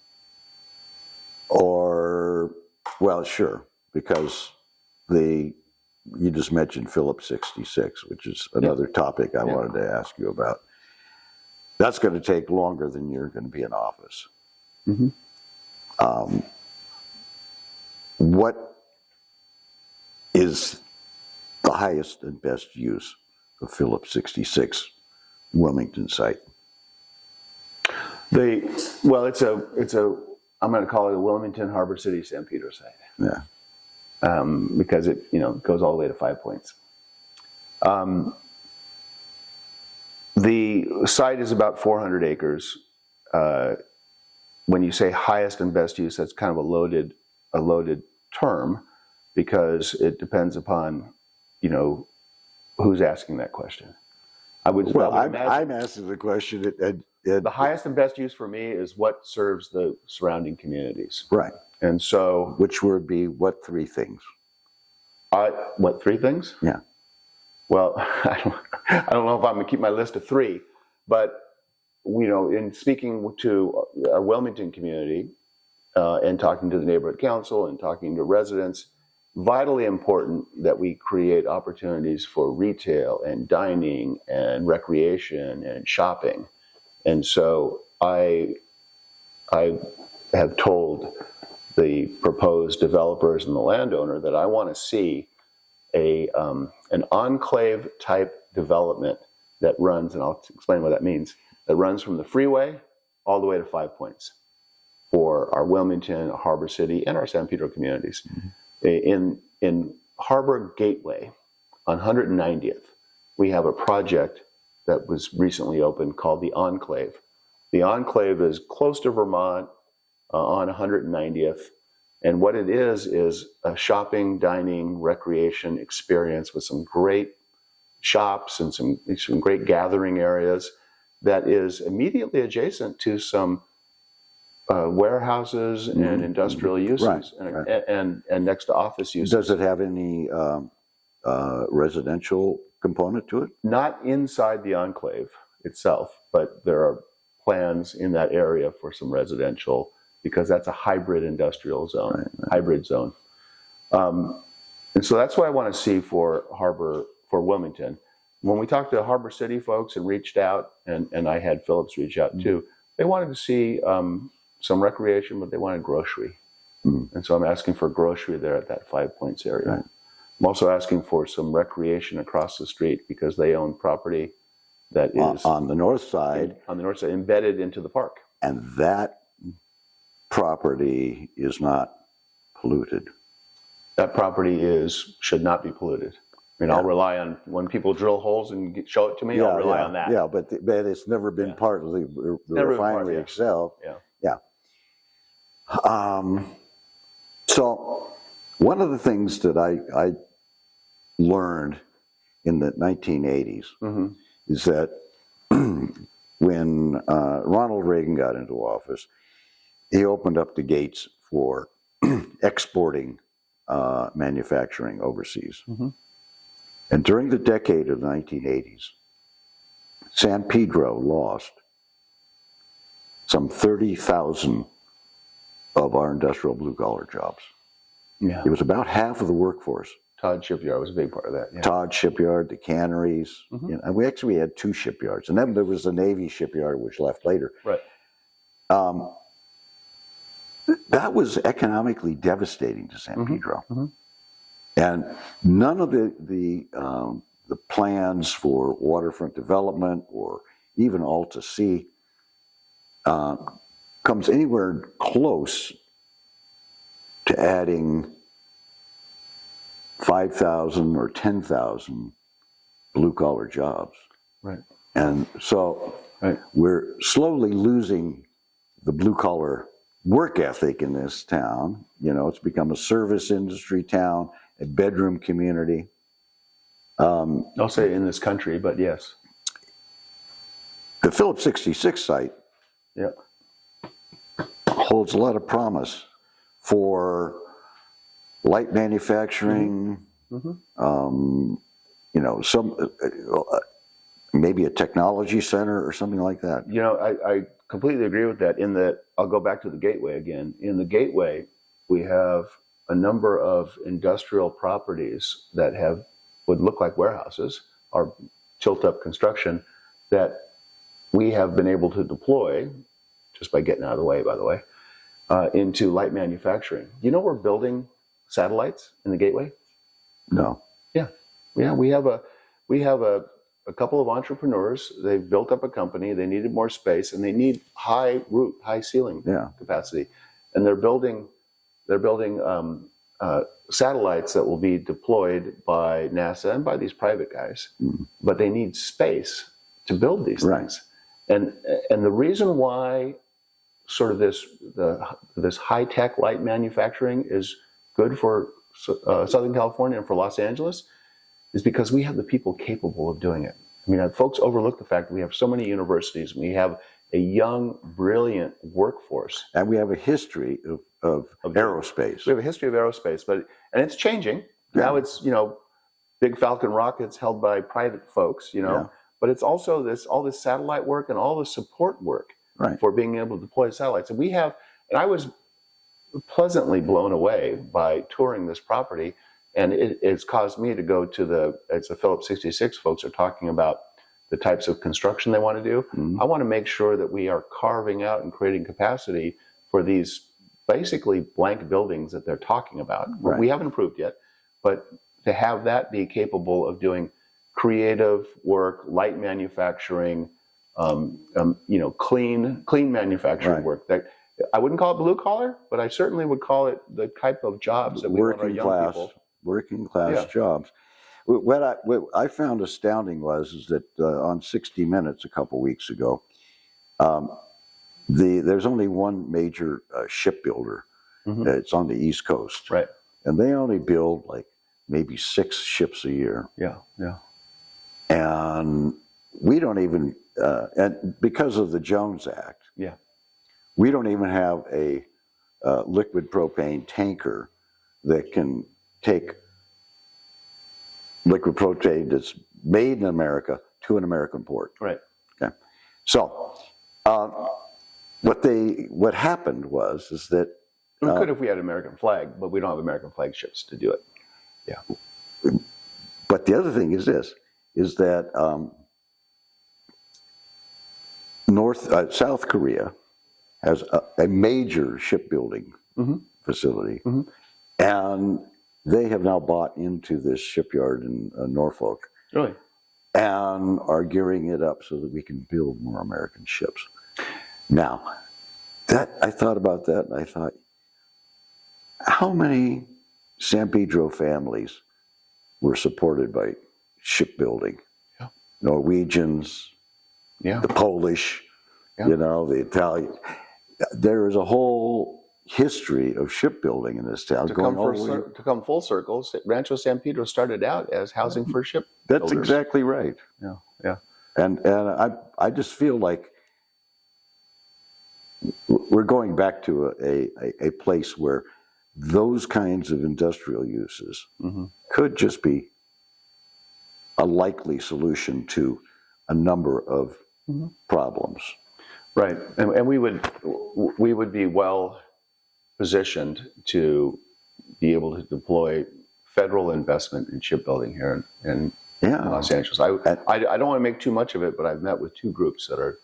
Or, well, sure, because you just mentioned Phillips 66, which is another topic I wanted to ask you about. That's going to take longer than you're going to be in office. Mm-hmm. What is the highest and best use of Phillips 66 Wilmington site? Well, it's a I'm going to call it a Wilmington Harbor City San Pedro site. Yeah. Because it goes all the way to 5 Points. The site is about 400 acres. When you say highest and best use, that's kind of a loaded term, because it depends upon who's asking that question. I'm asking the question. The highest and best use for me is what serves the surrounding communities. Right. And so, which would be what three things? What three things? Yeah. Well, I don't know if I'm going to keep my list of three, but in speaking to our Wilmington community and talking to the neighborhood council and talking to residents, vitally important that we create opportunities for retail and dining and recreation and shopping. And so I have told the proposed developers and the landowner that I want to see an enclave type development that runs, and I'll explain what that means, that runs from the freeway all the way to 5 Points for our Wilmington, Harbor City, and our San Pedro communities. Mm-hmm. In Harbor Gateway on 190th, we have a project that was recently opened called the Enclave. The Enclave is close to Vermont on 190th. And what it is a shopping, dining, recreation experience with some great shops and some great gathering areas that is immediately adjacent to some warehouses and industrial uses, right. And next to office uses. Does it have any residential component to it? Not inside the enclave itself, but there are plans in that area for some residential, because that's a hybrid industrial zone, hybrid zone. And so that's what I want to see for Wilmington. When we talked to Harbor City folks and reached out, and I had Phillips reach out too, they wanted to see some recreation, but they wanted grocery. And so I'm asking for grocery there at that 5 Points area. Right. I'm also asking for some recreation across the street, because they own property that is on the north side. On the north side, embedded into the park. And that property is not polluted. That property should not be polluted. I mean, I'll rely on when people drill holes and show it to me. I'll rely on that. Yeah, but it's never been part of the refinery itself. Yeah. So one of the things that I learned in the 1980s is that when Ronald Reagan got into office, he opened up the gates for exporting manufacturing overseas. And during the decade of the 1980s, San Pedro lost some 30,000 of our industrial blue-collar jobs. Yeah. It was about half of the workforce. Todd Shipyard was a big part of that. Yeah. Todd Shipyard, the canneries. And we actually had two shipyards. And then there was the Navy shipyard, which left later. Right. That was economically devastating to San Pedro. And none of the plans for waterfront development or even Alta Sea comes anywhere close to adding 5,000 or 10,000 blue-collar jobs. Right. And so we're slowly losing the blue-collar work ethic in this town. It's become a service industry town, a bedroom community. I'll say in this country, but yes. The Phillips 66 site holds a lot of promise for light manufacturing, some maybe a technology center or something like that. I completely agree with that. In that, I'll go back to the Gateway again. In the Gateway, we have a number of industrial properties that would look like warehouses or tilt-up construction that we have been able to deploy, just by getting out of the way, by the way, into light manufacturing. We're building satellites in the Gateway? No. Yeah. We have a couple of entrepreneurs. They've built up a company. They needed more space, and they need high ceiling capacity. And they're building satellites that will be deployed by NASA and by these private guys. But they need space to build these things. And the reason why sort of this high tech light manufacturing is good for Southern California and for Los Angeles is because we have the people capable of doing it. I mean, folks overlook the fact that we have so many universities. We have a young, brilliant workforce, and we have a history of aerospace. We have a history of aerospace, and it's changing. Now it's big Falcon rockets held by private folks. But it's also all this satellite work and all the support work for being able to deploy satellites. And I was pleasantly blown away by touring this property, and it's caused me to go to it's the Phillips 66 folks are talking about the types of construction they want to do. I want to make sure that we are carving out and creating capacity for these basically blank buildings that they're talking about. We haven't approved yet, but to have that be capable of doing creative work, light manufacturing, clean manufacturing work. That I wouldn't call it blue collar, but I certainly would call it the type of jobs that we want our young people. Working class jobs. What I found astounding is that on 60 Minutes a couple weeks ago, there's only one major shipbuilder. It's on the East Coast, and they only build like maybe 6 ships a year. And we don't even, and because of the Jones Act, we don't even have a liquid propane tanker that can take liquid propane that's made in America to an American port. Okay. So what happened is that we could if we had an American flag, but we don't have American flag ships to do it. But the other thing is that South Korea has a major shipbuilding facility, and they have now bought into this shipyard in Norfolk, and are gearing it up so that we can build more American ships. Now, I thought about that, and I thought, how many San Pedro families were supported by shipbuilding? Norwegians, the Polish, the Italians. There is a whole history of shipbuilding in this town. To come full circle, Rancho San Pedro started out as housing for ship That's builders. exactly right. And I just feel like we're going back to a place where those kinds of industrial uses could just be a likely solution to a number of problems. Right, and we would be well positioned to be able to deploy federal investment in shipbuilding here in Los Angeles. I don't want to make too much of it, but I've met with 2 groups that are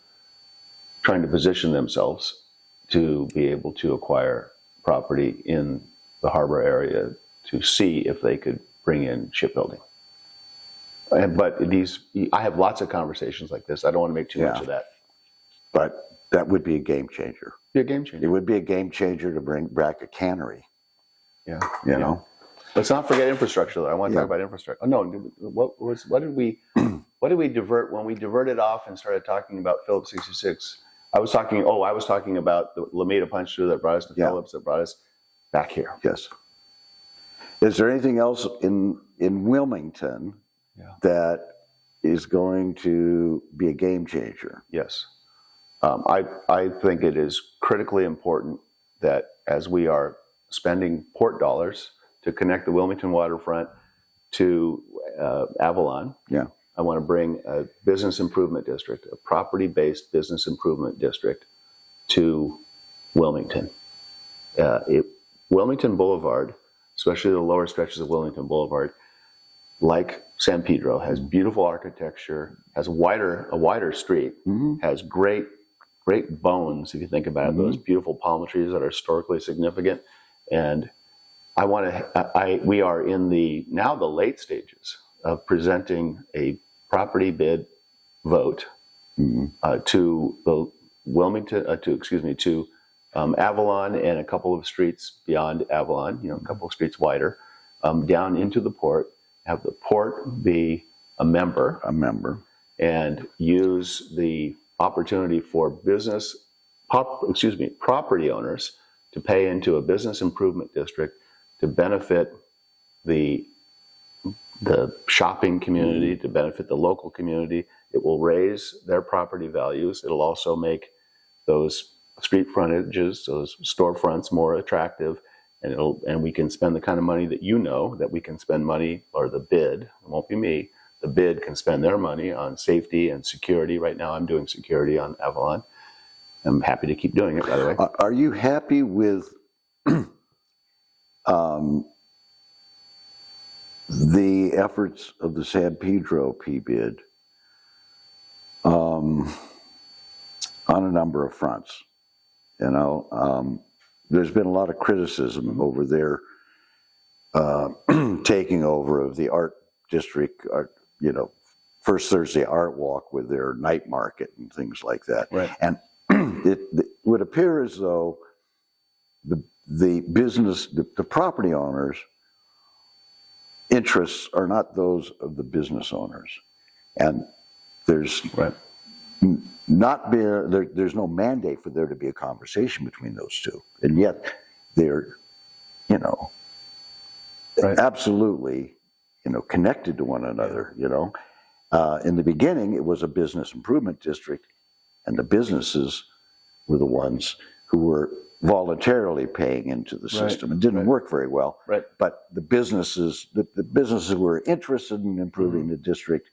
trying to position themselves to be able to acquire property in the harbor area to see if they could bring in shipbuilding. But I have lots of conversations like this. I don't want to make too much of that. But that would be a game changer. Be a game changer. It would be a game changer to bring back a cannery. You Let's not forget infrastructure, though. I want to talk about infrastructure. Oh, no, what did we divert when we diverted off and started talking about Phillips 66? I was talking about the Lameda punch through that brought us to Phillips, that brought us back here. Yes. Is there anything else in Wilmington that is going to be a game changer? Yes. I think it is critically important that as we are spending port dollars to connect the Wilmington waterfront to Avalon. Yeah. I want to bring a business improvement district, a property-based business improvement district to Wilmington. Wilmington Boulevard, especially the lower stretches of Wilmington Boulevard, like San Pedro, has beautiful architecture, has a wider street, has great bones, if you think about it, those beautiful palm trees that are historically significant. And we are in the late stages of presenting a property bid vote to the Wilmington, to Avalon and a couple of streets beyond Avalon, a couple of streets wider, down into the port, have the port be a member, and use the opportunity for property owners to pay into a business improvement district to benefit the shopping community, to benefit the local community. It will raise their property values. It'll also make those street frontages, those storefronts more attractive, and we can spend the kind of money that we can spend money, or the bid, it won't be me, the bid can spend their money on safety and security. Right now I'm doing security on Avalon. I'm happy to keep doing it, by the way. Are you happy with the efforts of the San Pedro P-bid on a number of fronts? There's been a lot of criticism over their taking over of the art district, First Thursday Art Walk with their night market and things like that. Right. And it would appear as though the property owners' interests are not those of the business owners, and there's there's no mandate for there to be a conversation between those two, and yet they're absolutely connected to one another. In the beginning, it was a business improvement district, and the businesses were the ones who were voluntarily paying into the system. It didn't work very well, but the businesses who were interested in improving the district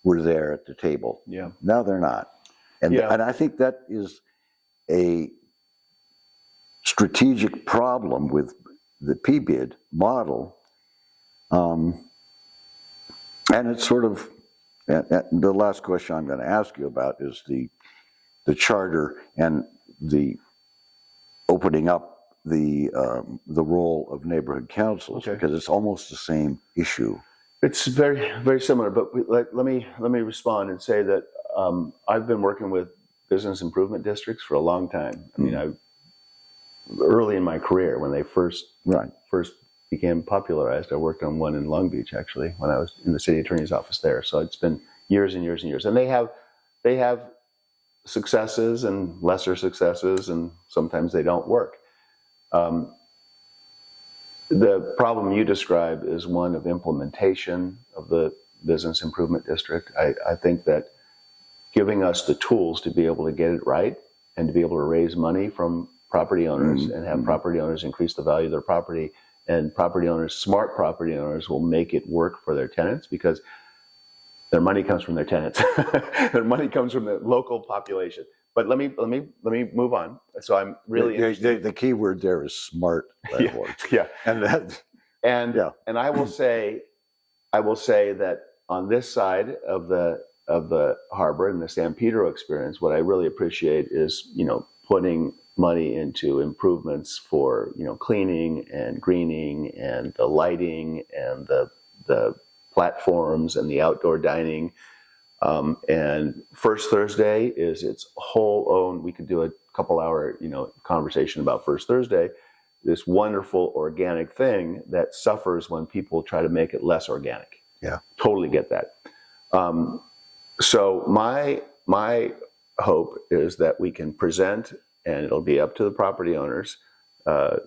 were there at the table. Yeah. Now they're not. And I think that is a strategic problem with the P-bid model. And it's sort of, the last question I'm going to ask you about is the charter and the opening up the role of neighborhood councils, because it's almost the same issue. It's very, very similar, but let me respond and say that I've been working with business improvement districts for a long time. I mean, early in my career, when they first became popularized, I worked on one in Long Beach, actually, when I was in the city attorney's office there. So it's been years and years and years, and they have successes and lesser successes, and sometimes they don't work. The problem you describe is one of implementation of the business improvement district. I think that giving us the tools to be able to get it right and to be able to raise money from property owners and have property owners increase the value of their property, and smart property owners will make it work for their tenants, because their money comes from their tenants. Their money comes from the local population. But let me move on. So I'm really the key word there is smart landlords. And I will say that on this side of the harbor and the San Pedro experience, what I really appreciate is putting money into improvements for cleaning and greening and the lighting and the platforms and the outdoor dining. And First Thursday is its whole own. We could do a couple hour conversation about First Thursday, this wonderful organic thing that suffers when people try to make it less organic. Yeah, totally get that. So my hope is that we can present, and it'll be up to the property owners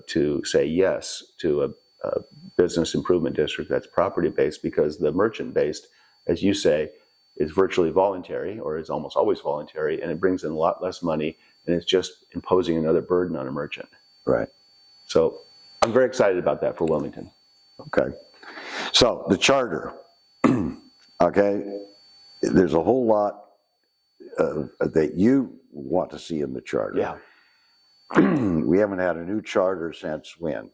to say yes to a business improvement district that's property-based, because the merchant-based, as you say, is virtually voluntary, or is almost always voluntary, and it brings in a lot less money, and it's just imposing another burden on a merchant. Right. So I'm very excited about that for Wilmington. Okay. So the charter, okay, there's a whole lot that you want to see in the charter. Yeah. We haven't had a new charter since when?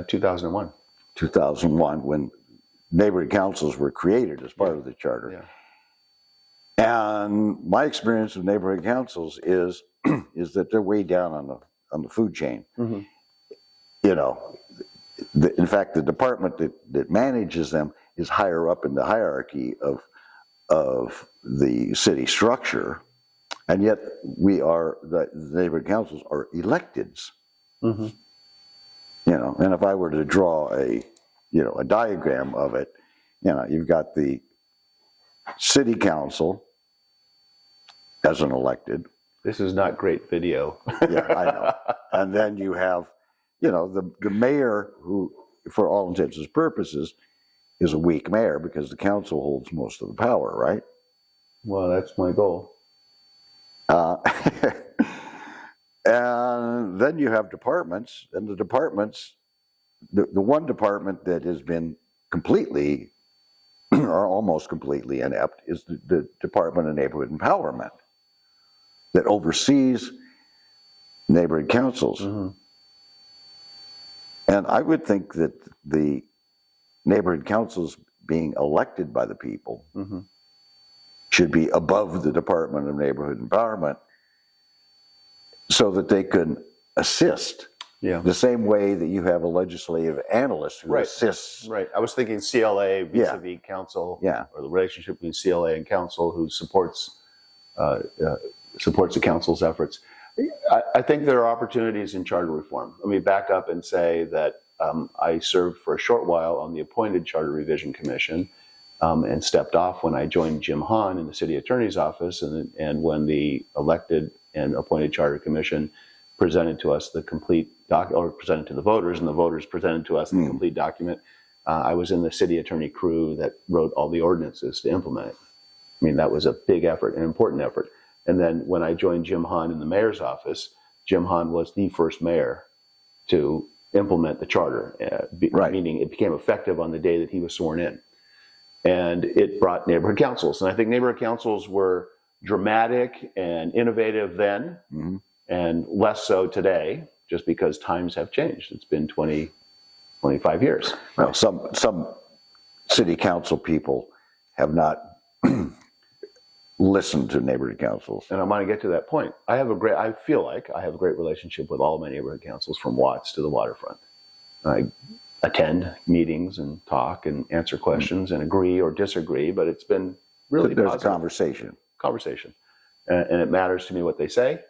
2001. 2001, when neighborhood councils were created as part of the charter. Yeah. And my experience with neighborhood councils is is that they're way down on the food chain. Mm-hmm. You know, in fact, the department that manages them is higher up in the hierarchy of the city structure, and yet the neighborhood councils are electeds. Mm-hmm. You know, and if I were to draw a diagram of it, you know, you've got the city council as an elected. This is not great video. Yeah, I know. And then you have, you know, the mayor, who, for all intents and purposes, is a weak mayor because the council holds most of the power, right? Well, that's my goal. And then you have departments, and the departments, the one department that has been completely or almost completely inept is the Department of Neighborhood Empowerment that oversees neighborhood councils. Mm-hmm. And I would think that the neighborhood councils being elected by the people Mm-hmm. should be above the Department of Neighborhood Empowerment so that they can assist. Yeah. The same way that you have a legislative analyst who Right. assists. Right. I was thinking CLA vis-a-vis council, Yeah. or the relationship between CLA and council, who supports the council's efforts. I think there are opportunities in charter reform. Let me back up and say that I served for a short while on the appointed Charter Revision Commission and stepped off when I joined Jim Hahn in the city attorney's office, and when the elected and appointed Charter Commission presented to us the complete or presented to the voters, and the voters presented to us the complete document. I was in the city attorney crew that wrote all the ordinances to implement it. I mean, that was a big effort, an important effort. And then when I joined Jim Hahn in the mayor's office, Jim Hahn was the first mayor to implement the charter, Right. meaning it became effective on the day that he was sworn in. And it brought neighborhood councils. And I think neighborhood councils were dramatic and innovative then, Mm-hmm. and less so today, just because times have changed. It's been 25 years. Well, some city council people have not listened to neighborhood councils. And I want to get to that point. I feel like I have a great relationship with all of my neighborhood councils, from Watts to the waterfront. I attend meetings and talk and answer questions and agree or disagree, but it's been really There's positive. a conversation. And it matters to me what they say,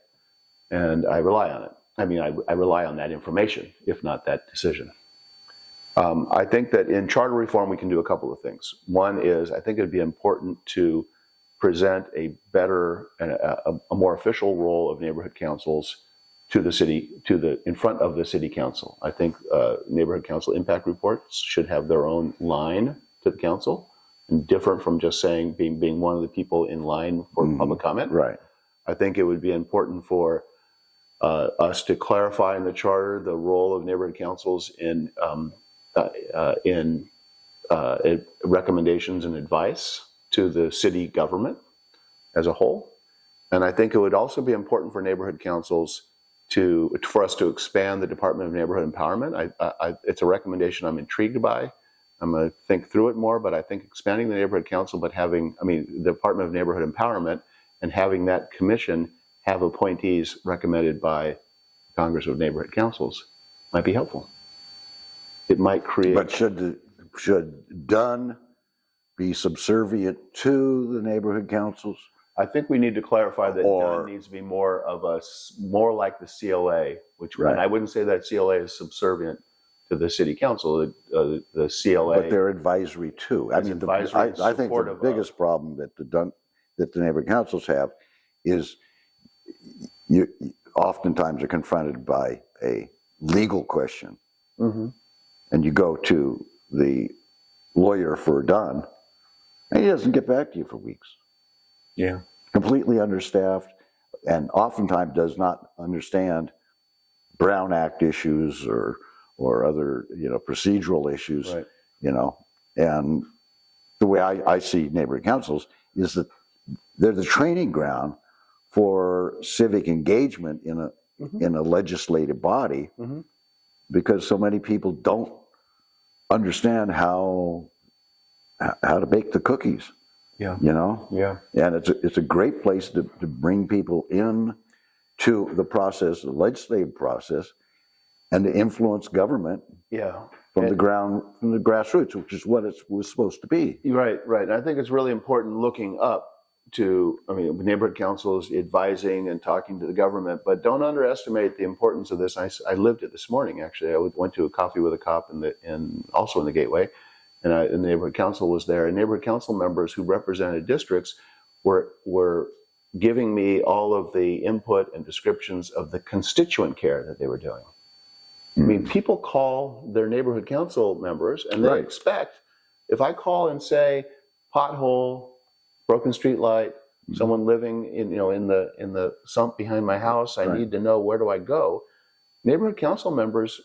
and I rely on it. I mean, I rely on that information, if not that decision. I think that in charter reform, we can do a couple of things. One is, I think it'd be important to present a better and a more official role of neighborhood councils to the city, in front of the city council. I think neighborhood council impact reports should have their own line to the council, and different from just saying being one of the people in line for public comment. Right. I think it would be important for us to clarify in the charter the role of neighborhood councils in recommendations and advice to the city government as a whole. And I think it would also be important for neighborhood councils for us to expand the Department of Neighborhood Empowerment. It's a recommendation I'm intrigued by. I'm going to think through it more, but I think expanding the neighborhood council, but the Department of Neighborhood Empowerment, and having that commission have appointees recommended by Congress of Neighborhood Councils might be helpful. It might create. But should Dunn be subservient to the neighborhood councils? I think we need to clarify that Dunn needs to be more like the CLA, which Right. And I wouldn't say that CLA is subservient to the city council. The CLA, But they're advisory too. I mean, I think the biggest problem that the neighborhood councils have is you oftentimes are confronted by a legal question, mm-hmm. and you go to the lawyer for Dunn, and he doesn't get back to you for weeks. Yeah. Completely understaffed, and oftentimes does not understand Brown Act issues or or other, procedural issues, Right. And the way I see neighborhood councils is that they're the training ground for civic engagement in a legislative body, because so many people don't understand how to bake the cookies. Yeah. Yeah. And it's a great place to bring people in to the process, the legislative process, and to influence government. Yeah. From the grassroots, which is what it was supposed to be. Right. And I think it's really important looking up to, neighborhood councils advising and talking to the government, but don't underestimate the importance of this. I lived it this morning, actually. I went to a coffee with a cop also in the Gateway, and the neighborhood council was there, and neighborhood council members who represented districts were giving me all of the input and descriptions of the constituent care that they were doing. People call their neighborhood council members, and they expect, if I call and say pothole, broken street light, someone living in the sump behind my house, I need to know, where do I go? Neighborhood council members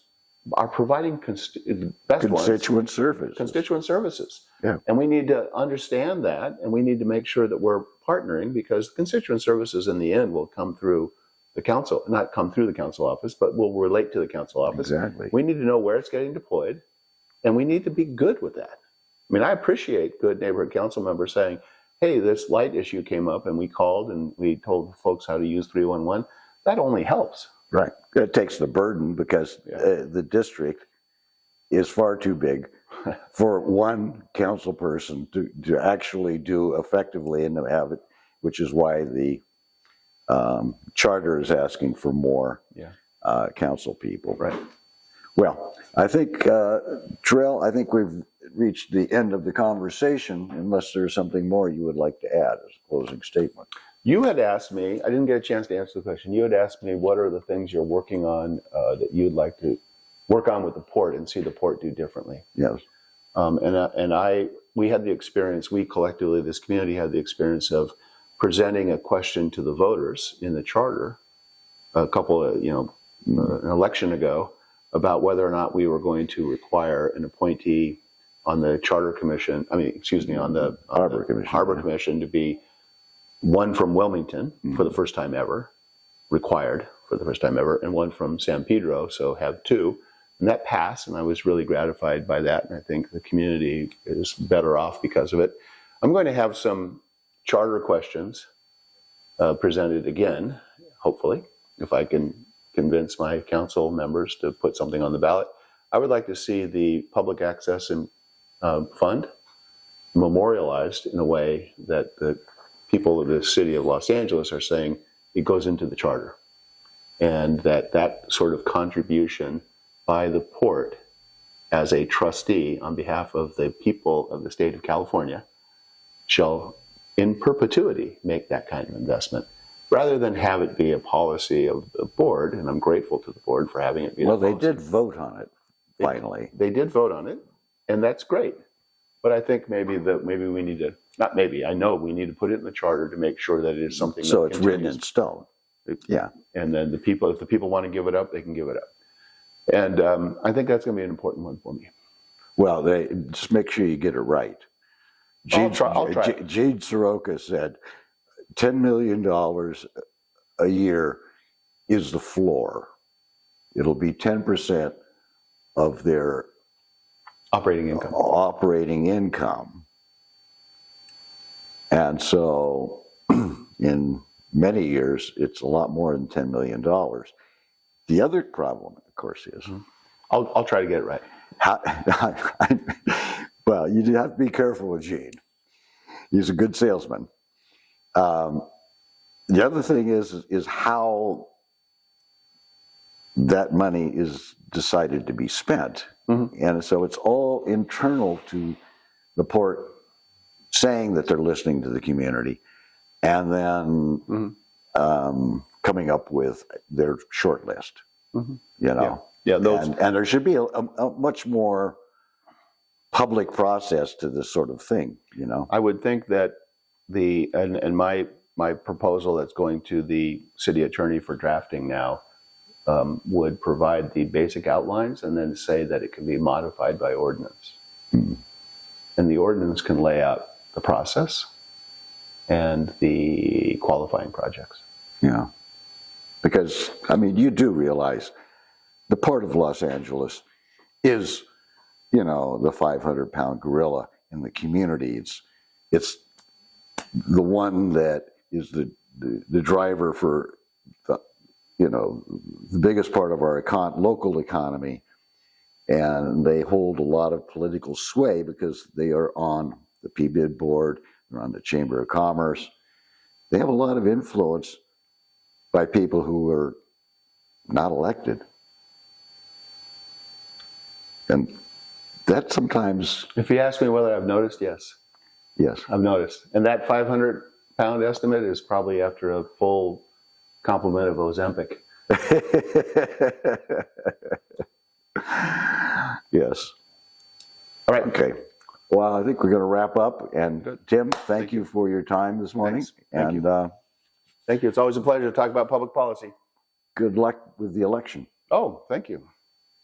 are providing constituent services. Yeah. And we need to understand that, and we need to make sure that we're partnering, because constituent services in the end will come through the council, not come through the council office, but will relate to the council office. Exactly. We need to know where it's getting deployed, and we need to be good with that. I appreciate good neighborhood council members saying, hey, this light issue came up, and we called and we told folks how to use 311. That only helps. Right. It takes the burden, because the district is far too big for one council person to actually do effectively and to have it, which is why the charter is asking for more council people. Right. Well, I think, Terrell, I think we've reached the end of the conversation, unless there's something more you would like to add as a closing statement. You had asked me, I didn't get a chance to answer the question. You had asked me, what are the things you're working on that you'd like to work on with the port and see the port do differently? Yes. We had the experience, we collectively, this community had the experience of presenting a question to the voters in the charter an election ago, about whether or not we were going to require an appointee on the charter commission, on the Harbor Commission to be one from Wilmington for the first time ever, required for the first time ever, and one from San Pedro, so have two. And that passed, and I was really gratified by that, and I think the community is better off because of it. I'm going to have some charter questions presented again, hopefully, if I can convince my council members to put something on the ballot. I would like to see the public access and fund memorialized in a way that the people of the city of Los Angeles are saying it goes into the charter, and that sort of contribution by the port as a trustee on behalf of the people of the state of California shall in perpetuity make that kind of investment, rather than have it be a policy of the board. And I'm grateful to the board for having it be. Well, they did vote on it finally. They did vote on it, and that's great. But I think maybe we need to, not maybe, I know we need to put it in the charter to make sure that it is something so that it's written in stone. Yeah. And then if the people want to give it up, they can give it up. And I think that's going to be an important one for me. Well, just make sure you get it right. I'll try. Gene Soroka said $10 million a year is the floor. It'll be 10% of their operating income. And so in many years, it's a lot more than $10 million. The other problem, of course, is... I'll try to get it right. Well, you have to be careful with Gene. He's a good salesman. The other thing is how that money is decided to be spent. Mm-hmm. And so it's all internal to the port saying that they're listening to the community, and then coming up with their short list. Mm-hmm. Yeah, and there should be a much more public process to this sort of thing. I would think that my proposal that's going to the city attorney for drafting now would provide the basic outlines and then say that it can be modified by ordinance. And the ordinance can lay out the process and the qualifying projects. Yeah. Because, I mean, you do realize the Port of Los Angeles is, you know, the 500-pound gorilla in the community. It's the one that is the driver for the, you know, the biggest part of our local economy, and they hold a lot of political sway because they are on the PBID board, they're on the Chamber of Commerce. They have a lot of influence by people who are not elected. And that sometimes... If you ask me whether I've noticed, yes. Yes. I've noticed. And that 500-pound estimate is probably after a full complement of Ozempic. Yes. All right. Okay. Well, I think we're going to wrap up. And Good. Tim, thank you for your time this morning. Thanks. Thank you. Thank you. It's always a pleasure to talk about public policy. Good luck with the election. Oh, thank you.